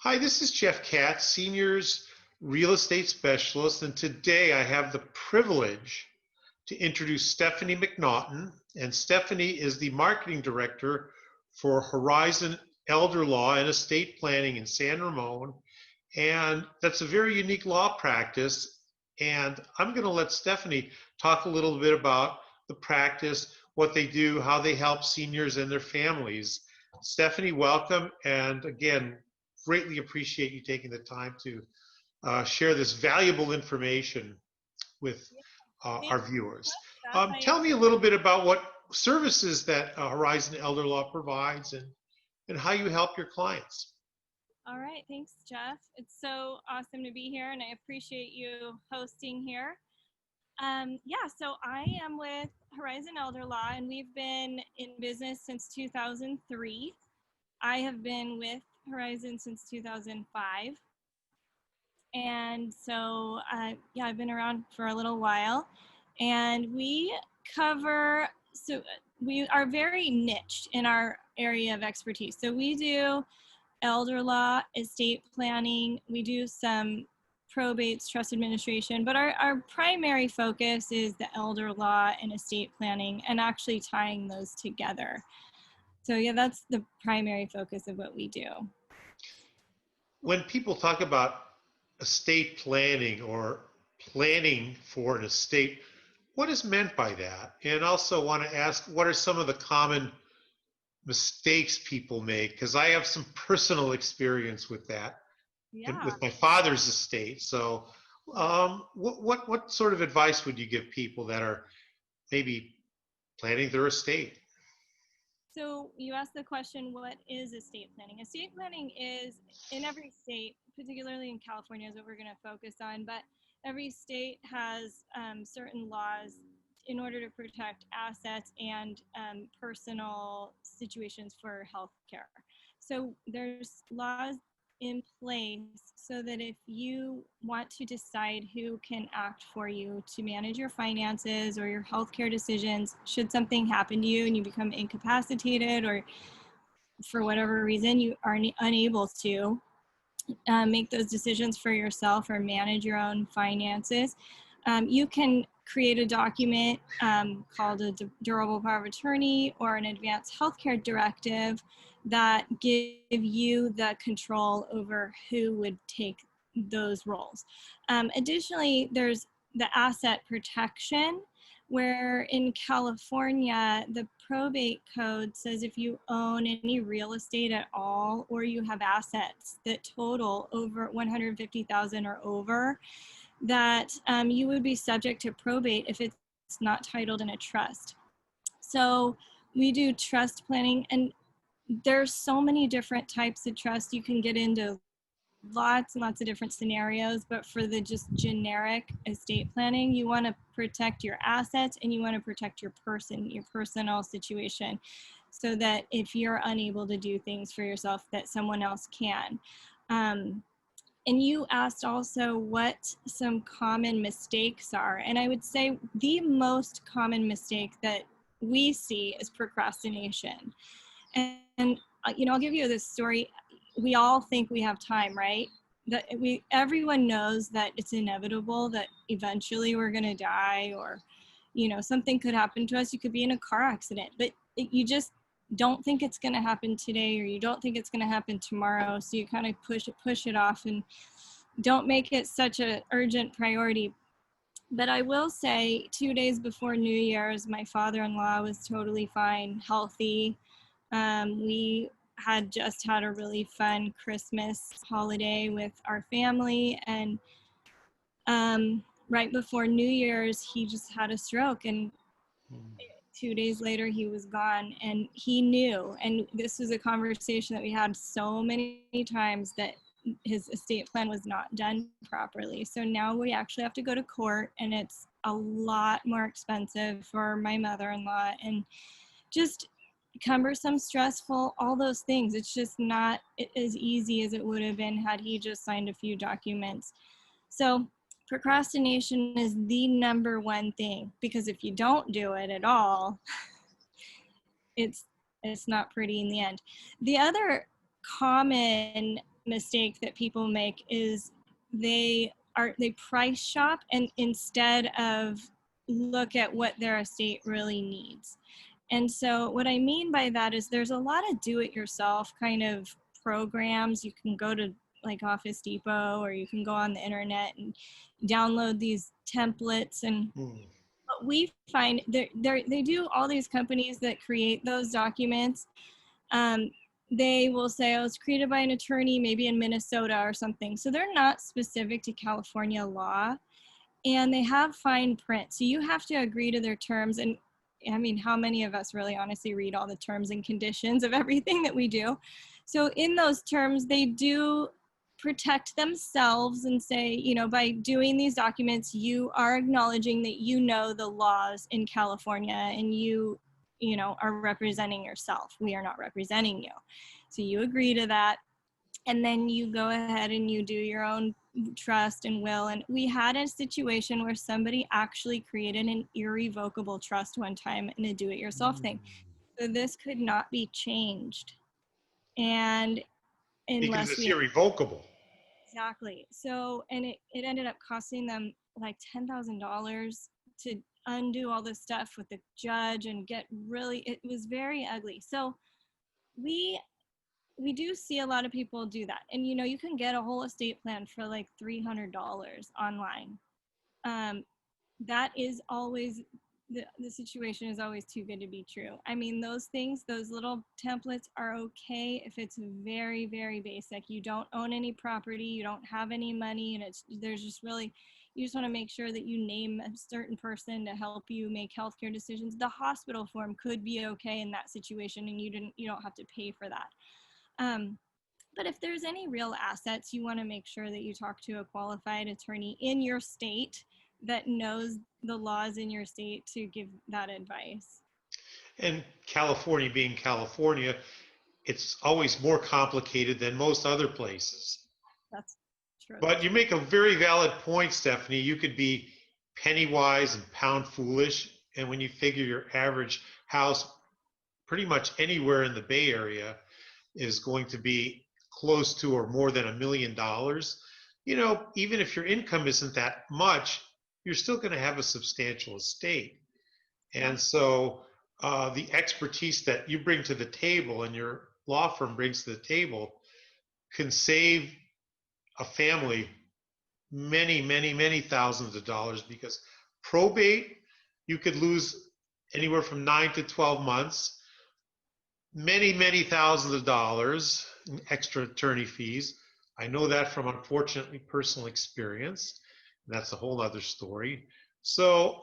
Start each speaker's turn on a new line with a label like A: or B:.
A: Hi, this is Jeffkatz, Seniors Real Estate Specialist, and today I have the privilege to introduce Stephanie McNaughton. And Stephanie is the Marketing Director for Horizon Elder Law and Estate Planning in San Ramon. And that's a very unique law practice. And I'm going to let Stephanie talk a little bit about the practice, what they do, how they help seniors and their families. Stephanie, welcome. And again, greatly appreciate you taking the time to share this valuable information with our viewers. Tell me a little bit about what services that Horizon Elder Law provides and how you help your clients.
B: All right, thanks, Jeff. It's so awesome to be here, and I appreciate you hosting here. So I am with Horizon Elder Law, and we've been in business since 2003. I have been with Horizon since 2005. And so, I've been around for a little while. And we are very niched in our area of expertise. So we do elder law, estate planning, we do some probates, trust administration, but our primary focus is the elder law and estate planning and actually tying those together. So yeah, that's the primary focus of what we do.
A: When people talk about estate planning or planning for an estate, what is meant by that? And also want to ask, what are some of the common mistakes people make? Because I have some personal experience with that, with my father's estate. So what sort of advice would you give people that are maybe planning their estate?
B: So you asked the question, what is estate planning? Estate planning is in every state, particularly in California is what we're going to focus on, but every state has certain laws in order to protect assets and personal situations for healthcare. So there's laws in place so that if you want to decide who can act for you to manage your finances or your healthcare decisions, should something happen to you and you become incapacitated or for whatever reason you are unable to make those decisions for yourself or manage your own finances, you can create a document called a durable power of attorney or an advanced healthcare directive that give you the control over who would take those roles. Additionally, there's the asset protection, where in California, the probate code says if you own any real estate at all, or you have assets that total over 150,000 or over, that you would be subject to probate if it's not titled in a trust. So we do trust planning, and there's so many different types of trust. You can get into lots and lots of different scenarios, but for the just generic estate planning, you want to protect your assets and you want to protect your personal situation, so that if you're unable to do things for yourself, that someone else can. And you asked also what some common mistakes are. And I would say the most common mistake that we see is procrastination. And I'll give you this story. We all think we have time, right? That everyone knows that it's inevitable that eventually we're going to die, or, something could happen to us. You could be in a car accident, but you just don't think it's going to happen today, or you don't think it's going to happen tomorrow. So you kind of push it off and don't make it such an urgent priority. But I will say 2 days before New Year's, my father-in-law was totally fine, healthy. We had just had a really fun Christmas holiday with our family, and right before New Year's, he just had a stroke, and 2 days later he was gone. And he knew, and this was a conversation that we had so many times, that his estate plan was not done properly. So now we actually have to go to court, and it's a lot more expensive for my mother-in-law, and just cumbersome, stressful, all those things. It's just not as easy as it would have been had he just signed a few documents. So procrastination is the number one thing, because if you don't do it at all, it's not pretty in the end. The other common mistake that people make is they price shop, and instead of look at what their estate really needs. And so what I mean by that is there's a lot of do-it-yourself kind of programs. You can go to like Office Depot, or you can go on the internet and download these templates. And what we find, they do, all these companies that create those documents, they will say, oh, it's created by an attorney, maybe in Minnesota or something. So they're not specific to California law, and they have fine print. So you have to agree to their terms. And I mean, how many of us really honestly read all the terms and conditions of everything that we do? So in those terms, they do protect themselves and say, you know, by doing these documents, you are acknowledging that you know the laws in California, and you know, are representing yourself. We are not representing you. So you agree to that. And then you go ahead and you do your own trust and will. And we had a situation where somebody actually created an irrevocable trust one time in a do-it-yourself thing. So this could not be changed. And
A: Because
B: unless
A: it's
B: we
A: irrevocable.
B: Exactly. So, and it ended up costing them like $10,000 to undo all this stuff with the judge and get really, it was very ugly. So we do see a lot of people do that. And you know, you can get a whole estate plan for like $300 online. That is always, the situation is always too good to be true. I mean, those things, those little templates are okay if it's very, very basic. You don't own any property, you don't have any money, and there's just really, you just want to make sure that you name a certain person to help you make healthcare decisions. The hospital form could be okay in that situation, and you don't have to pay for that. But if there's any real assets, you want to make sure that you talk to a qualified attorney in your state that knows the laws in your state to give that advice.
A: And California being California, it's always more complicated than most other places.
B: That's true.
A: But you make a very valid point, Stephanie. You could be penny wise and pound foolish. And when you figure your average house pretty much anywhere in the Bay Area is going to be close to or more than $1 million, you know, even if your income isn't that much, you're still going to have a substantial estate. And so the expertise that you bring to the table and your law firm brings to the table can save a family many, many, many thousands of dollars, because probate, you could lose anywhere from 9 to 12 months, many, many thousands of dollars in extra attorney fees. I know that from, unfortunately, personal experience. And that's a whole other story. So